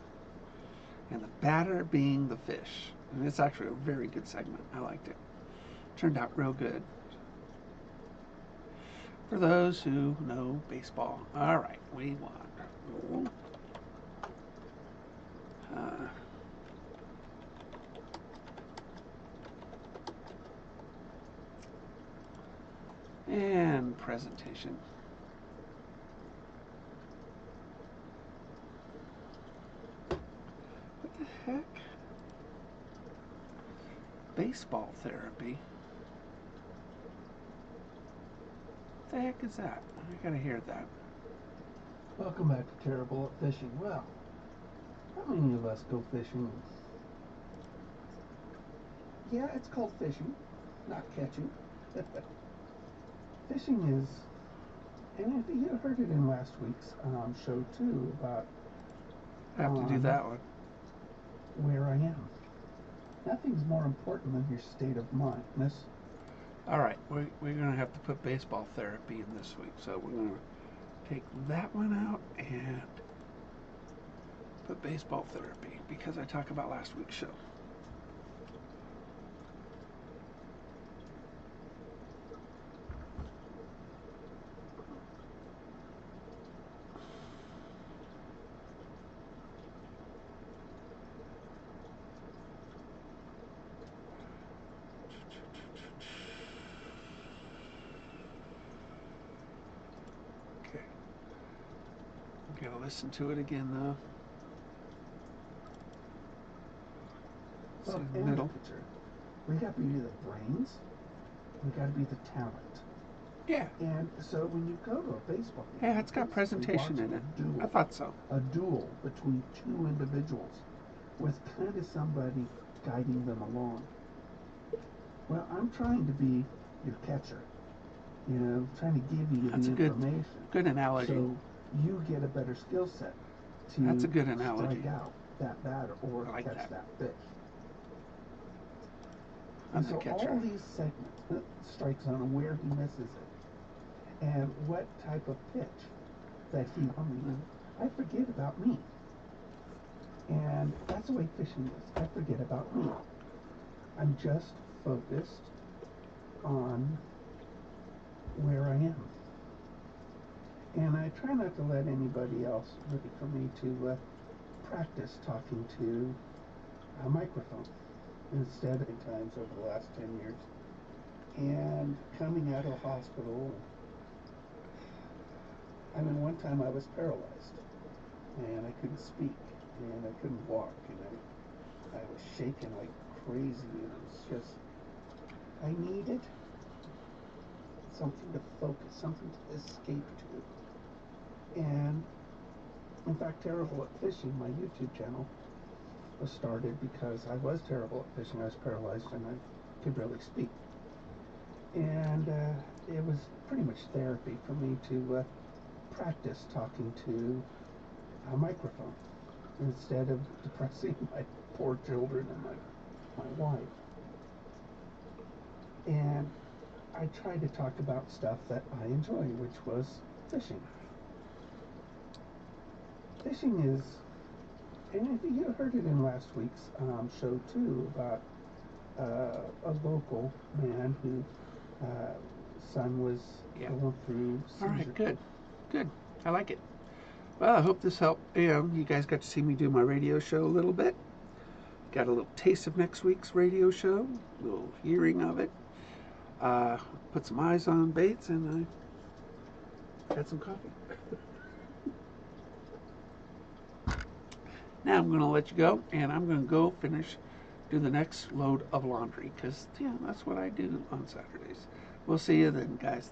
and the batter being the fish. And it's actually a very good segment. I liked it. Turned out real good. For those who know baseball. All right, we want and presentation. What the heck? Baseball therapy. What the heck is that? I gotta hear that. Welcome back to Terrible at Fishing. Well, how many of us go fishing? Yeah, it's called fishing, not catching. Fishing is, and you heard it in last week's show too about I have to do that one. where I am. Nothing's more important than your state of mind, miss. All right, we're going to have to put baseball therapy in this week. So we're going to take that one out and put baseball therapy because I talked about last week's show. Gotta listen to it again though. Well, See the middle. picture. We got to be the brains. We got to be the talent. Yeah. And so when you go to a baseball game, Yeah, it's got presentation in it. I thought so. A duel between two individuals with kind of somebody guiding them along. Well, I'm trying to be your catcher. You know, trying to give you That's the a information. good analogy. So you get a better skill set to That's a good analogy. strike out that batter or I like catch that fish. I'm And the so catcher. all these segments, strike zone, where he misses it, and what type of pitch that he, I forget about me. And that's the way fishing is. I forget about me. I'm just focused on where I am. And I try not to let anybody else, really, for me to practice talking to a microphone instead of times over the last 10 years. And coming out of the hospital, I mean, one time I was paralyzed and I couldn't speak and I couldn't walk and I was shaking like crazy, and it was just, I needed something to focus, something to escape to. And in fact, Terrible at Fishing, my YouTube channel, was started because I was terrible at fishing. I was paralyzed and I could barely speak. And it was pretty much therapy for me to practice talking to a microphone instead of depressing my poor children and my wife. And I tried to talk about stuff that I enjoy, which was fishing. Fishing is, and you heard it in last week's show too, about a local man who son was going through seizure. All right, good. I like it. Well, I hope this helped. You guys got to see me do my radio show a little bit. Got a little taste of next week's radio show, a little hearing of it. Put some eyes on baits, and I had some coffee. Now I'm going to let you go, and I'm going to go do the next load of laundry, because, that's what I do on Saturdays. We'll see you then, guys.